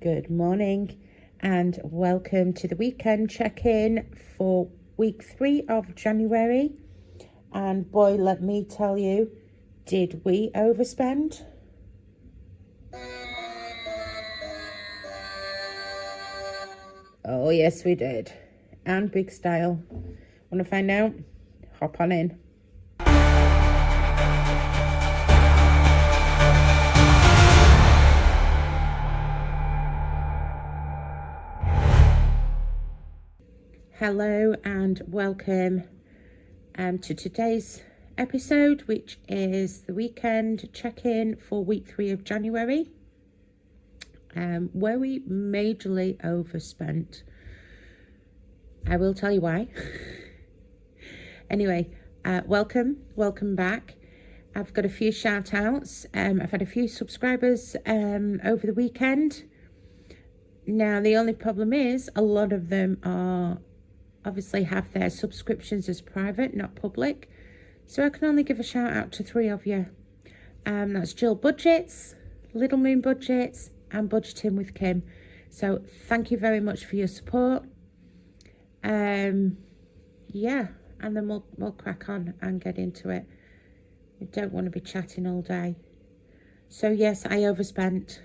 Good morning and welcome to the weekend check-in for week 3 of January. And boy, let me tell you, did we overspend? Oh yes we did, and big style. Want to find out? Hop on in. Hello and welcome to today's episode, which is the weekend check-in for week 3 of January, where we majorly overspent. I will tell you why. Anyway, welcome back. I've got a few shout outs. I've had a few subscribers over the weekend. Now the only problem is a lot of them are obviously have their subscriptions as private, not public. So I can only give a shout out to 3 of you. That's Jill Budgets, Little Moon Budgets, and Budgeting with Kim. So thank you very much for your support. Yeah, and then we'll crack on and get into it. We don't want to be chatting all day. So yes, I overspent.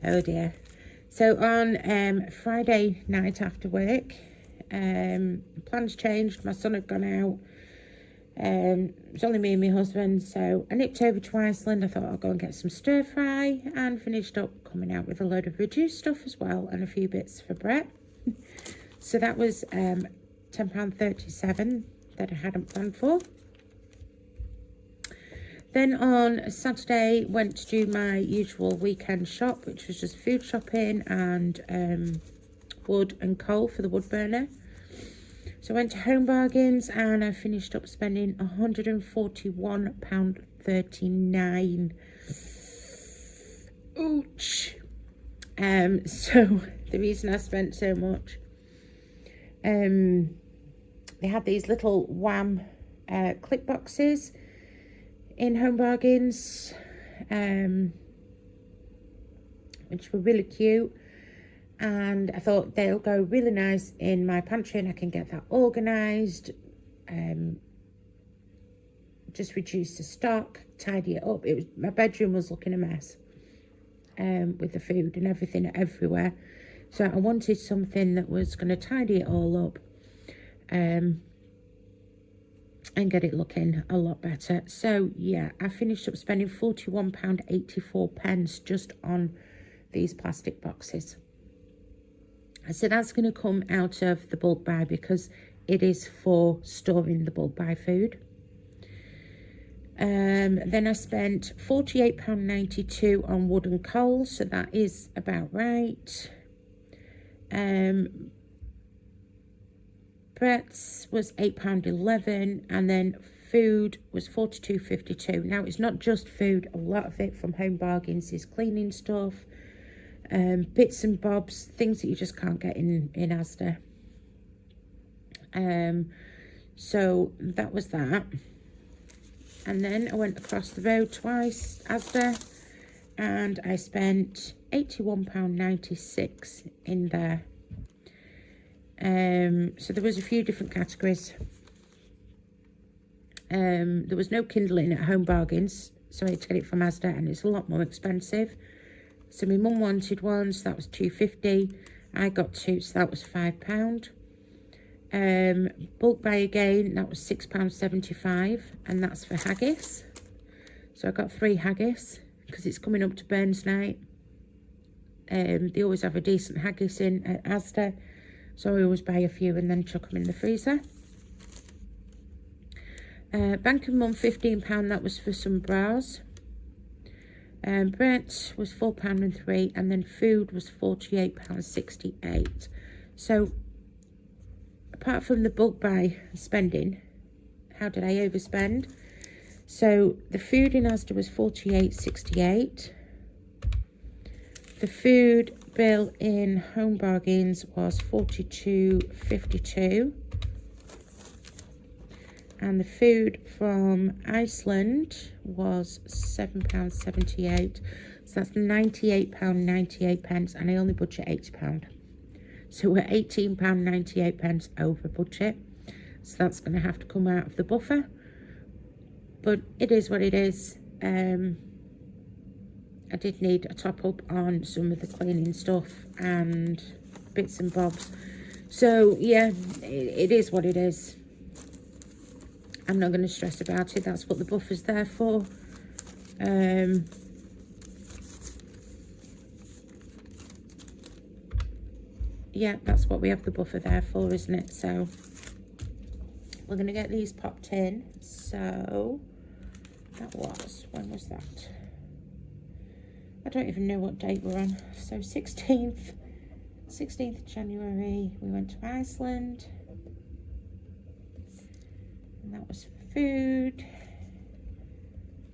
Oh dear. So on Friday night after work, plans changed. My son had gone out. It was only me and my husband, so I nipped over to Iceland. I thought I'll go and get some stir fry, and finished up coming out with a load of reduced stuff as well, and a few bits for Brett. So that was £10.37 that I hadn't planned for. Then on Saturday, went to do my usual weekend shop, which was just food shopping and wood and coal for the wood burner. So I went to Home Bargains and I finished up spending £141.39. Ouch. So the reason I spent so much, they had these little Wham clip boxes in Home Bargains, which were really cute, and I thought they'll go really nice in my pantry and I can get that organised, just reduce the stock, tidy it up. My bedroom was looking a mess with the food and everything everywhere, so I wanted something that was going to tidy it all up and get it looking a lot better. So yeah, I finished up spending £41.84 just on these plastic boxes. So that's going to come out of the bulk buy because it is for storing the bulk buy food. Then I spent £48.92 on wood and coal, so that is about right. Brett's was £8.11, and then food was £42.52. Now it's not just food, a lot of it from Home Bargains is cleaning stuff, bits and bobs, things that you just can't get in Asda. So that was that. And then I went across the road twice, Asda, and I spent £81.96 in there. So there was a few different categories. There was no kindling at Home Bargains, so I had to get it from Asda, and it's a lot more expensive. So my mum wanted one, so that was £2.50. I got 2, so that was £5. Bulk buy again, that was £6.75, and that's for haggis. So I got 3 haggis because it's coming up to Burns night. They always have a decent haggis in at Asda, so I always buy a few and then chuck them in the freezer. Bank of Mum, £15, that was for some bras. Brett was £4.03, and then food was £48.68. So apart from the bulk buy spending, how did I overspend? So the food in Asda was £48.68. The food bill in Home Bargains was £42.52. And the food from Iceland was £7.78. So that's £98.98, and I only budget £80. So we're £18.98 over budget. So that's going to have to come out of the buffer. But it is what it is. I did need a top up on some of the cleaning stuff and bits and bobs. So yeah, it is what it is. I'm not going to stress about it. That's what the buffer's there for. Yeah, that's what we have the buffer there for, isn't it? So we're going to get these popped in. So that was, when was that? I don't even know what date we're on. So 16th of January, we went to Iceland. And that was for food.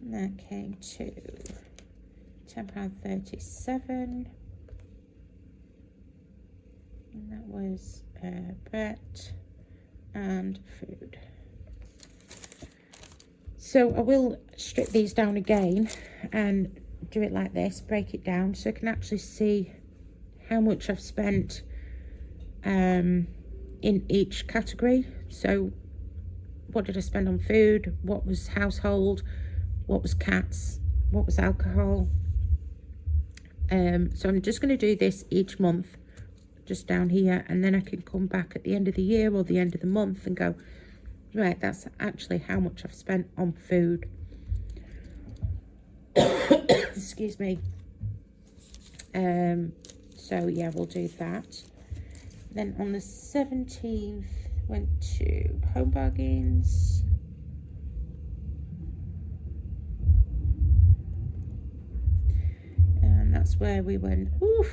And that came to £10.37. And that was bread and food. So I will strip these down again and do it like this, break it down so I can actually see how much I've spent in each category. So what did I spend on food, what was household, what was cats, what was alcohol. So I'm just going to do this each month, just down here, and then I can come back at the end of the year or the end of the month and go, right, that's actually how much I've spent on food. Excuse me. So yeah, we'll do that. Then on the 17th, went to Home Bargains. And that's where we went, oof,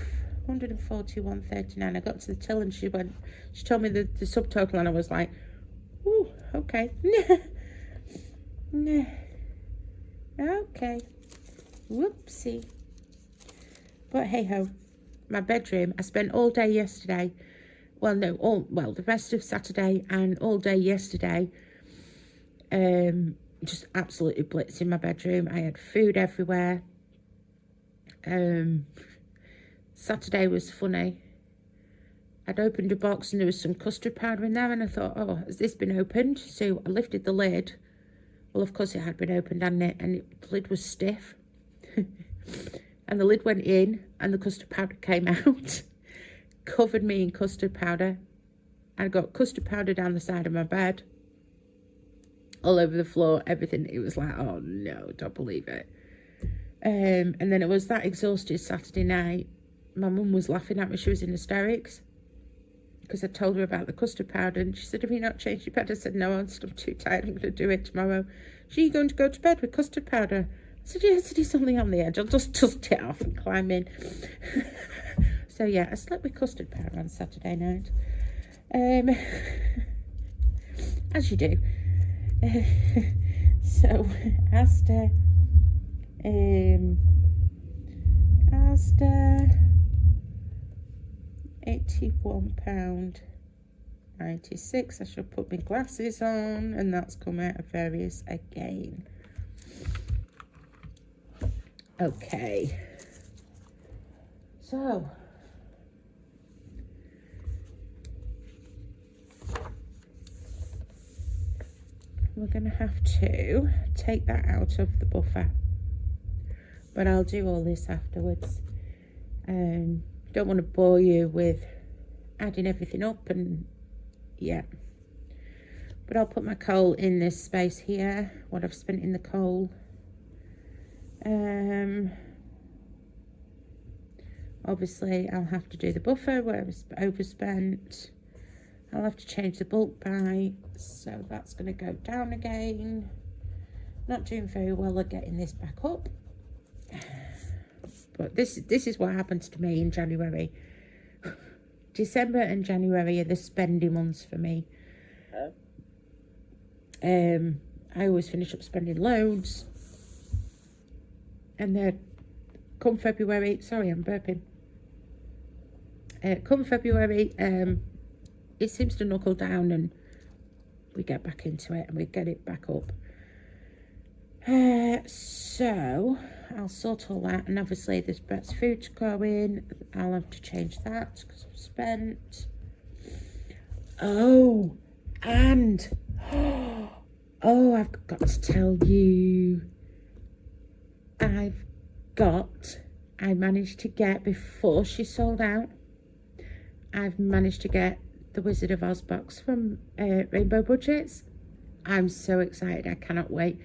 141.39. I got to the till and she told me the subtotal, and I was like, ooh, okay. Okay. Whoopsie. But hey ho, my bedroom, I spent all day yesterday. Well, no, the rest of Saturday and all day yesterday, just absolutely blitzing my bedroom. I had food everywhere. Saturday was funny. I'd opened a box and there was some custard powder in there, and I thought, oh, has this been opened? So I lifted the lid. Well, of course it had been opened, hadn't it? And the lid was stiff. And the lid went in and the custard powder came out. Covered me in custard powder. I got custard powder down the side of my bed, all over the floor, everything. It was like, oh no, don't believe it. And then it was that exhausted Saturday night. My mum was laughing at me. She was in hysterics because I told her about the custard powder, and she said, have you not changed your bed? I said, no, I'm too tired, I'm going to do it tomorrow. She, you going to go to bed with custard powder? I said, yes, it is only on the edge, I'll just dust it off and climb in. So yeah, I slept with custard powder on Saturday night, as you do. So Asda £81.96. I should put my glasses on, and that's come out of various again. Okay, so we're going to have to take that out of the buffer, but I'll do all this afterwards. Don't want to bore you with adding everything up, and yeah, but I'll put my coal in this space here, what I've spent in the coal. Obviously I'll have to do the buffer where it's overspent. I'll have to change the bulk buy, so that's going to go down again. Not doing very well at getting this back up, but this is what happens to me in January. December and January are the spending months for me. I always finish up spending loads, and then come February, sorry, I'm burping. Come February, it seems to knuckle down, and we get back into it and we get it back up. So I'll sort all that, and obviously there's Brett's food to go in. I'll have to change that because I've spent. Oh, and oh, I've got to tell you, I managed to get, before she sold out, I've managed to get the Wizard of Oz box from Rainbow Budgets. I'm so excited, I cannot wait.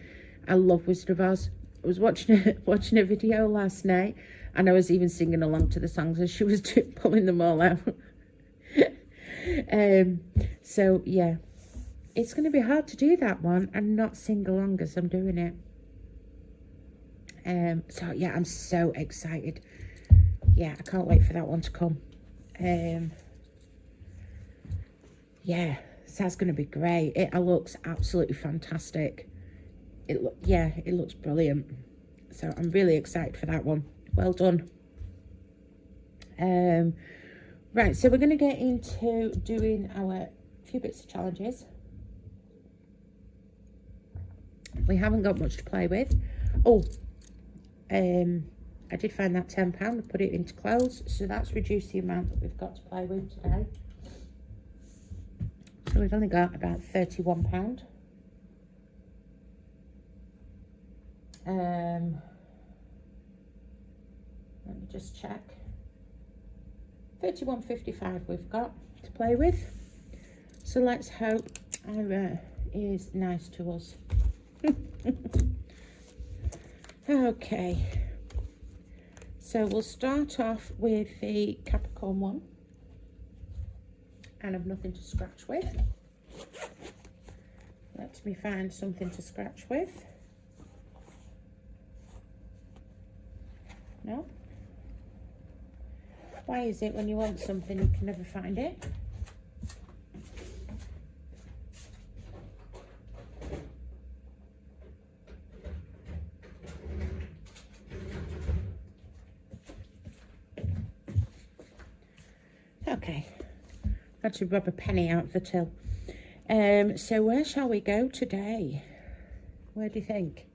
I love Wizard of Oz. I was watching a video last night, and I was even singing along to the songs as she was pulling them all out. So yeah, it's going to be hard to do that one and not sing along as I'm doing it. So yeah, I'm so excited. Yeah, I can't wait for that one to come. Yeah, so that's going to be great. It looks absolutely fantastic. It looks brilliant. So I'm really excited for that one. Well done. Right, so we're going to get into doing our few bits of challenges. We haven't got much to play with. Oh, I did find that £10 and put it into clothes, so that's reduced the amount that we've got to play with today. So we've only got about £31. Let me just check. 31.55 we've got to play with. So let's hope Ira is nice to us. Okay. So we'll start off with the Capricorn one. And I've nothing to scratch with. Let me find something to scratch with. No? Why is it when you want something you can never find it? Okay, had to rub a penny out of the till. So where shall we go today? Where do you think?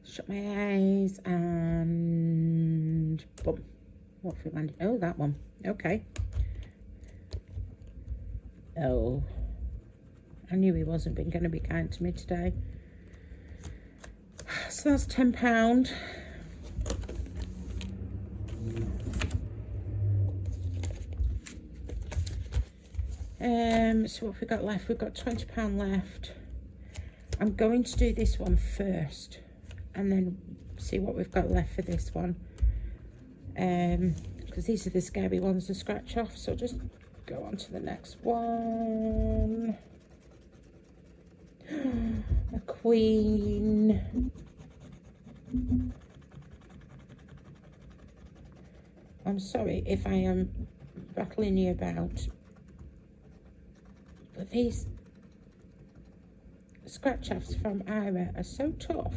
Shut my eyes and boom. What have we landed? Oh, that one. Okay. Oh, I knew he wasn't going to be kind to me today. So that's £10. So what have we got left? We've got £20 left. I'm going to do this one first and then see what we've got left for this one. Because these are the scary ones to scratch off, so just go on to the next one. A queen. I'm sorry if I am rattling you about, but these scratch offs from Ira are so tough.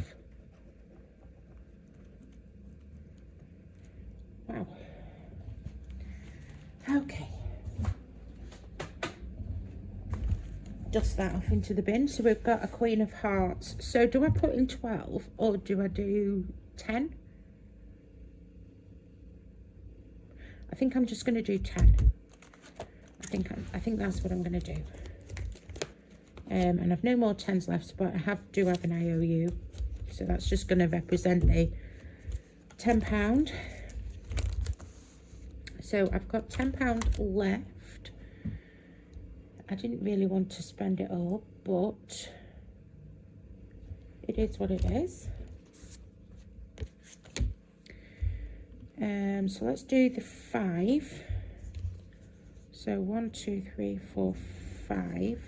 Wow. Okay. Dust that off into the bin. So we've got a Queen of Hearts. So do I put in 12 or do I do 10? I think I'm just going to do 10. I think that's what I'm going to do. And I've no more 10s left, but I do have an IOU. So that's just going to represent the £10. So I've got £10 left. I didn't really want to spend it all, but it is what it is. So let's do the 5. So 1, 2, 3, 4, 5,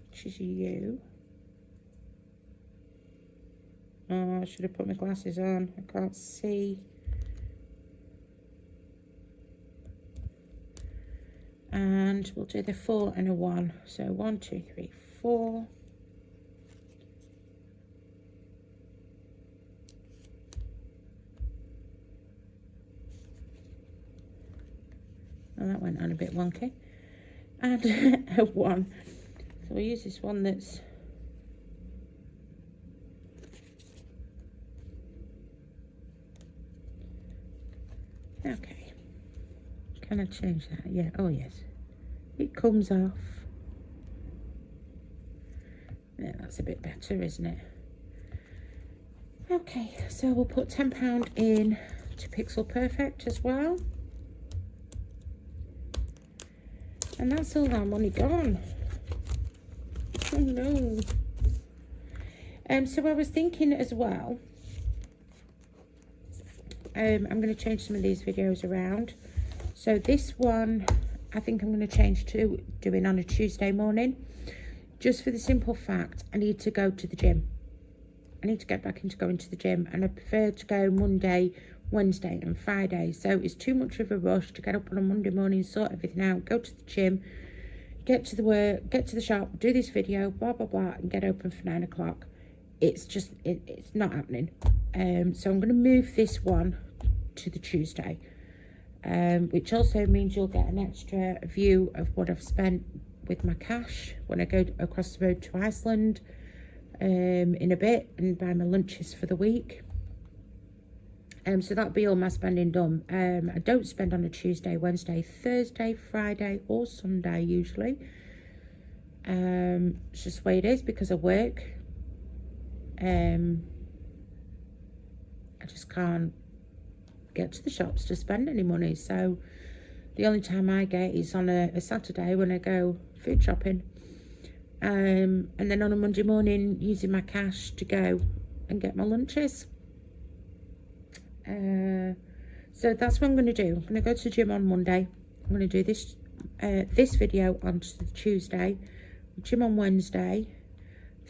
which is you. Oh, I should have put my glasses on. I can't see. And we'll do the 4 and a 1. So 1, 2, 3, 4. Oh, that went on a bit wonky. And a 1. So we'll use this one that's okay. Can I change that? Yeah, oh yes. It comes off. Yeah, that's a bit better, isn't it? Okay, so we'll put £10 in to Pixel Perfect as well. And that's all our money gone. Oh no. So I was thinking as well, I'm going to change some of these videos around. So this one, I think I'm going to change to doing on a Tuesday morning. Just for the simple fact, I need to go to the gym. I need to get back into going to the gym. And I prefer to go Monday, Wednesday and Friday. So it's too much of a rush to get up on a Monday morning, sort everything out, go to the gym, get to the work, get to the shop, do this video, blah, blah, blah, and get open for 9 o'clock. It's just, it's not happening. So I'm going to move this one to the Tuesday. Which also means you'll get an extra view of what I've spent with my cash when I go across the road to Iceland in a bit and buy my lunches for the week. So that'll be all my spending done. I don't spend on a Tuesday, Wednesday, Thursday, Friday or Sunday usually. It's just the way it is because I work. I just can't get to the shops to spend any money, so the only time I get is on a Saturday when I go food shopping, and then on a Monday morning using my cash to go and get my lunches. So that's what I'm going to do. I'm going to go to the gym on Monday. I'm going to do this video on Tuesday, gym on Wednesday.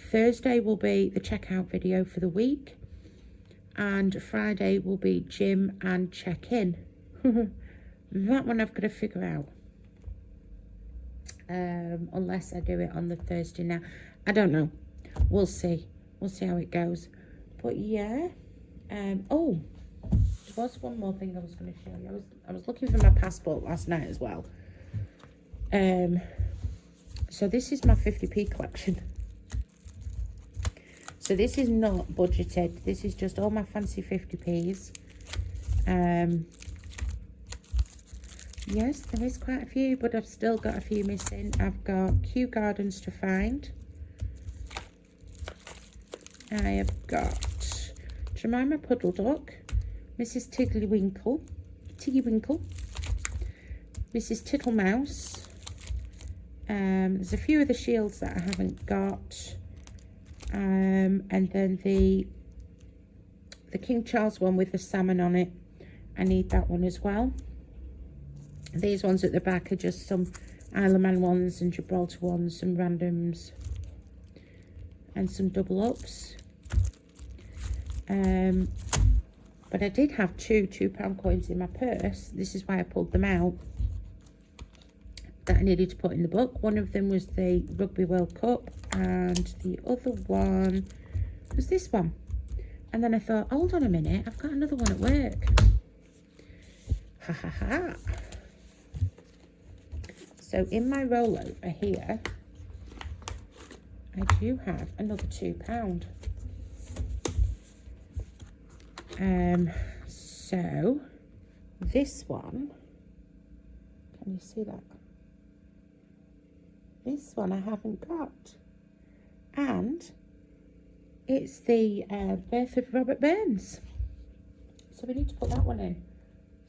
Thursday will be the checkout video for the week, and Friday will be gym and check-in. That one I've got to figure out, unless I do it on the Thursday now. I don't know, we'll see how it goes. But yeah, oh, there was one more thing I was going to show you. I was looking for my passport last night as well. So this is my 50p collection. So this is not budgeted. This is just all my fancy 50p's. Yes, there is quite a few, but I've still got a few missing. I've got Kew Gardens to find. I have got Jemima Puddle Duck, Mrs. Tiggy-Winkle, Mrs. Tittlemouse. There's a few of the shields that I haven't got. And then the King Charles one with the salmon on it, I need that one as well. These ones at the back are just some Isle of Man ones and Gibraltar ones, some randoms and some double ups. But I did have two £2 coins in my purse. This is why I pulled them out, that I needed to put in the book. One of them was the Rugby World Cup and the other one was this one. And then I thought, hold on a minute, I've got another one at work. Ha ha ha. So in my rollover here, I do have another £2. So this one, can you see that? This one I haven't got, and it's the birth of Robert Burns, so we need to put that one in.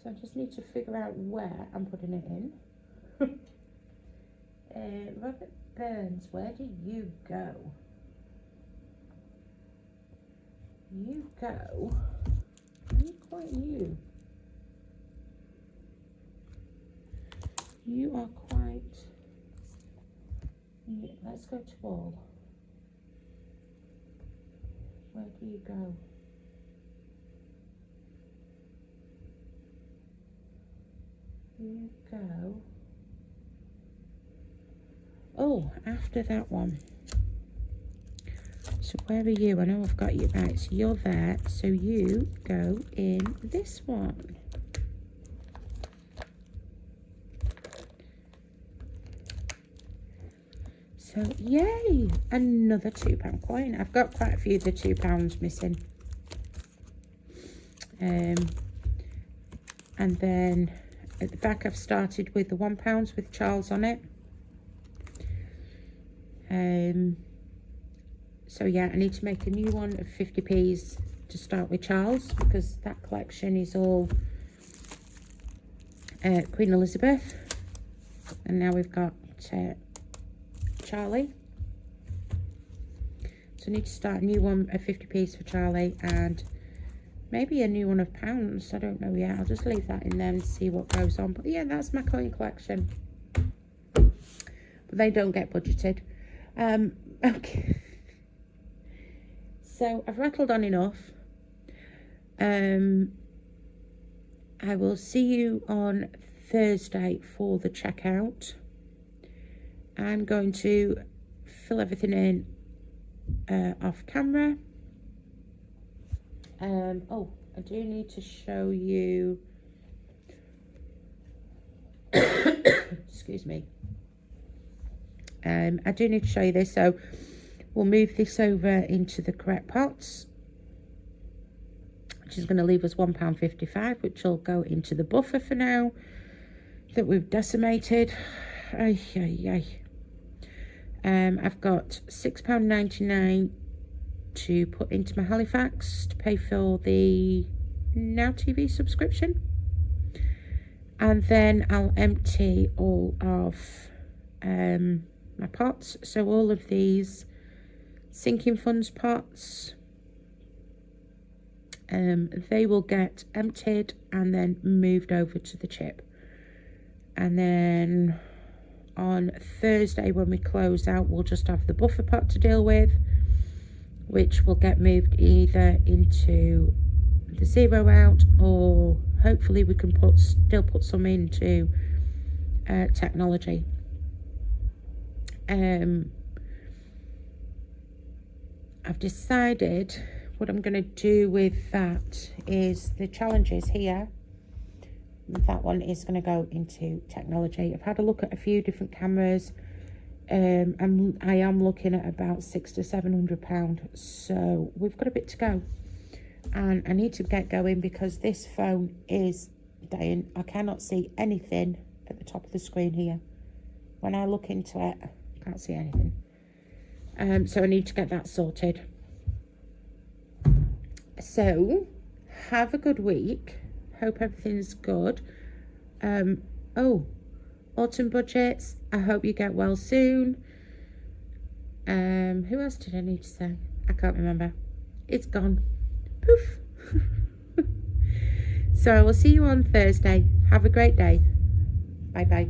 So I just need to figure out where I'm putting it in. Robert Burns, where do you go? You go, you're quite new. You are quite, yeah, let's go to all. Where do you go? You go, oh, after that one. So where are you? I know I've got you right, so you're there, so you go in this one. So yay, another £2 coin. I've got quite a few of the £2 missing. And then at the back I've started with the £1 with Charles on it. So yeah, I need to make a new one of 50p's to start with Charles, because that collection is all Queen Elizabeth. And now we've got Charlie. So I need to start a new one of 50p's for Charlie, and maybe a new one of pounds. I don't know yet. I'll just leave that in there and see what goes on. But yeah, that's my coin collection. But they don't get budgeted. Okay. So I've rattled on enough. I will see you on Thursday for the checkout. I'm going to fill everything in off camera. Oh, I do need to show you excuse me. I do need to show you this, so we'll move this over into the correct pots, which is going to leave us £1.55, which will go into the buffer for now that we've decimated. I've got £6.99 to put into my Halifax to pay for the Now TV subscription, and then I'll empty all of my pots. So all of these sinking funds pots, they will get emptied and then moved over to the chip. And then on Thursday when we close out, we'll just have the buffer pot to deal with, which will get moved either into the zero out, or hopefully we can still put some into technology. I've decided what I'm going to do with that is the challenges here. That one is going to go into technology. I've had a look at a few different cameras. I am looking at about £600 to £700, so we've got a bit to go, and I need to get going because this phone is dying. I cannot see anything at the top of the screen here. When I look into it, I can't see anything. So I need to get that sorted. So have a good week. Hope everything's good. Oh, autumn budgets, I hope you get well soon. Who else did I need to say? I can't remember. It's gone. Poof. So I will see you on Thursday. Have a great day. Bye bye.